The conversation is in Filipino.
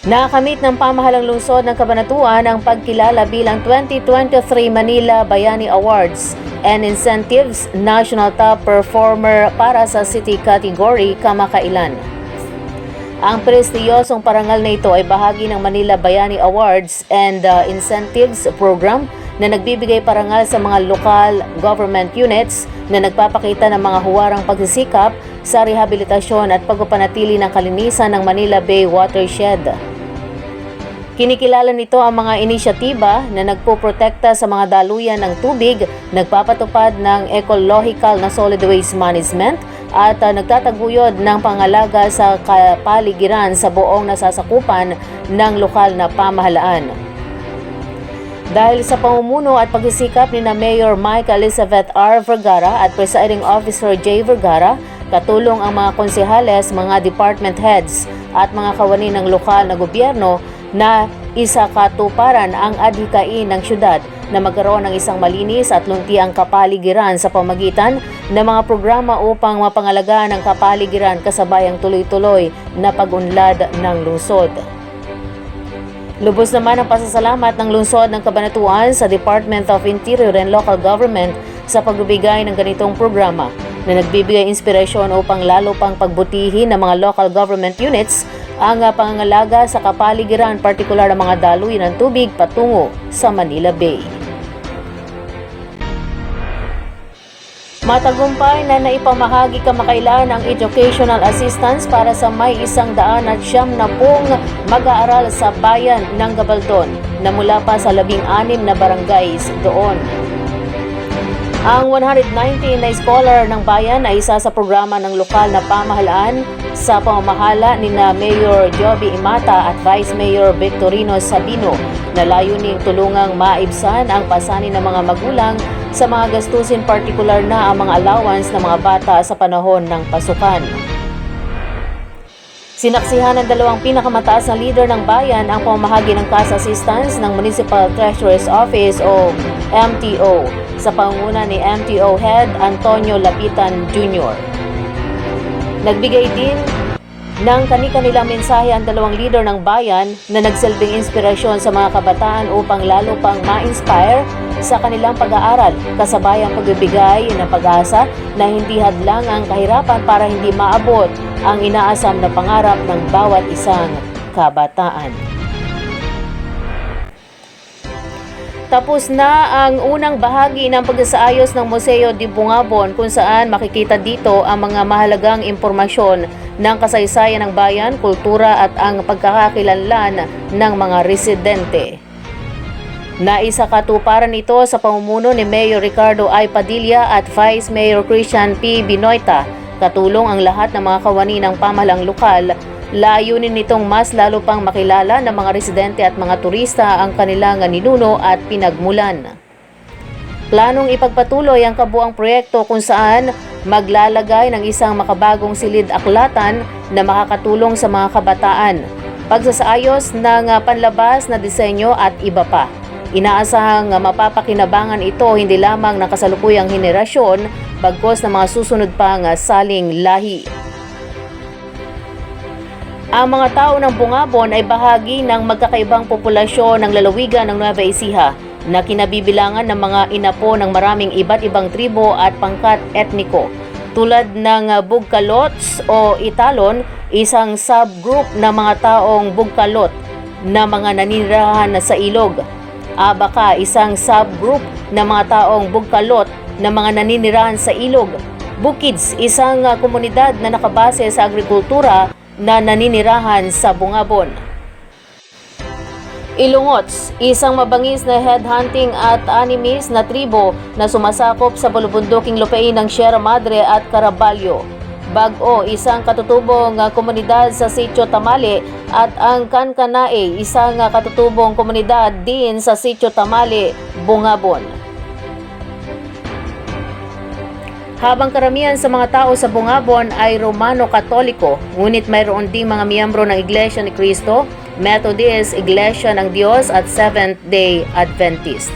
Nakamit ng pamahalang lungsod ng Cabanatuan ang pagkilala bilang 2023 Manila Bayani Awards and Incentives National Top Performer para sa City Category kamakailan. Ang prestiyosong parangal na ito ay bahagi ng Manila Bayani Awards and Incentives Program na nagbibigay parangal sa mga local government units na nagpapakita ng mga huwarang pagsisikap sa rehabilitasyon at pagpapanatili ng kalinisan ng Manila Bay Watershed. Kinikilala nito ang mga inisyatiba na nagpoprotekta sa mga daluyan ng tubig, nagpapatupad ng ecological na solid waste management at nagtataguyod ng pangalaga sa kapaligiran sa buong nasasakupan ng lokal na pamahalaan. Dahil sa pamumuno at pagsisikap ni Mayor Mike Elizabeth R. Vergara at Presiding Officer J. Vergara, katulong ang mga konsehales, mga department heads at mga kawani ng lokal na gobyerno na isakatuparan ang adhikain ng syudad na magkaroon ng isang malinis at luntiang kapaligiran sa pamagitan ng mga programa upang mapangalagaan ang kapaligiran kasabayang tuloy-tuloy na pag-unlad ng lungsod. Lubos naman ang pasasalamat ng lungsod ng Cabanatuan sa Department of Interior and Local Government sa pagbibigay ng ganitong programa na nagbibigay inspirasyon upang lalo pang pagbutihin ng mga local government units ang pangangalaga sa kapaligiran, partikular ng mga daluyan ng tubig patungo sa Manila Bay. Matagumpay na naipamahagi kamakailan ang educational assistance para sa may 190 mag-aaral sa bayan ng Gabaldon na mula pa sa 16 na barangays doon. Ang 119 na scholar ng bayan ay isa sa programa ng lokal na pamahalaan sa pamamahala ni Mayor Joby Imata at Vice Mayor Victorino Sabino na layuning tulungang maibsan ang pasanin ng mga magulang sa mga gastusin, partikular na ang mga allowance ng mga bata sa panahon ng pasukan. Sinaksihan ng dalawang pinakamataas na leader ng bayan ang pamamahagi ng cash assistance ng Municipal Treasurer's Office o MTO sa pangunguna ni MTO Head Antonio Lapitan Jr. Nagbigay din ng kani-kanilang mensahe ang dalawang leader ng bayan na nagsilbing inspirasyon sa mga kabataan upang lalo pang ma-inspire sa kanilang pag-aaral, kasabayang pagbibigay ng pag-asa na hindi hadlang ang kahirapan para hindi maabot ang inaasam na pangarap ng bawat isang kabataan. Tapos na ang unang bahagi ng pagsasaayos ng Museo de Bungabon kung saan makikita dito ang mga mahalagang impormasyon ng kasaysayan ng bayan, kultura at ang pagkakakilanlan ng mga residente. Naisakatuparan ito sa pamumuno ni Mayor Ricardo I. Padilla at Vice Mayor Christian P. Binoyta, katulong ang lahat ng mga kawani ng pamahalang lokal. Layunin nitong mas lalo pang makilala ng mga residente at mga turista ang kanilang ninuno at pinagmulan. Planong ipagpatuloy ang kabuang proyekto kung saan maglalagay ng isang makabagong silid-aklatan na makakatulong sa mga kabataan, pagsasaayos ng panlabas na disenyo at iba pa. Inaasahang mapapakinabangan ito hindi lamang ng kasalukuyang henerasyon, bagkus ng mga susunod pang saling lahi. Ang mga tao ng Bungabon ay bahagi ng magkakaibang populasyon ng lalawigan ng Nueva Ecija na kinabibilangan ng mga inapo ng maraming iba't ibang tribo at pangkat etniko. Tulad ng Bugkalots o Italon, isang subgroup ng mga taong Bugkalot na mga naninirahan sa ilog. Abaka, isang subgroup ng mga taong Bugkalot na mga naninirahan sa ilog. Bukids, isang komunidad na nakabase sa agrikultura na naninirahan sa Bungabon. Ilungots, isang mabangis na headhunting at animist na tribo na sumasakop sa bulubunduking lupain ng Sierra Madre at Caraballo. Bag-o, isang katutubong komunidad sa Sitio Tamale at ang Kankanae, isang katutubong komunidad din sa Sitio Tamale, Bungabon. Habang karamihan sa mga tao sa Bungabon ay Romano-Katoliko, ngunit mayroon ding mga miyembro ng Iglesia ni Cristo, Methodist, Iglesia ng Diyos at Seventh-day Adventist.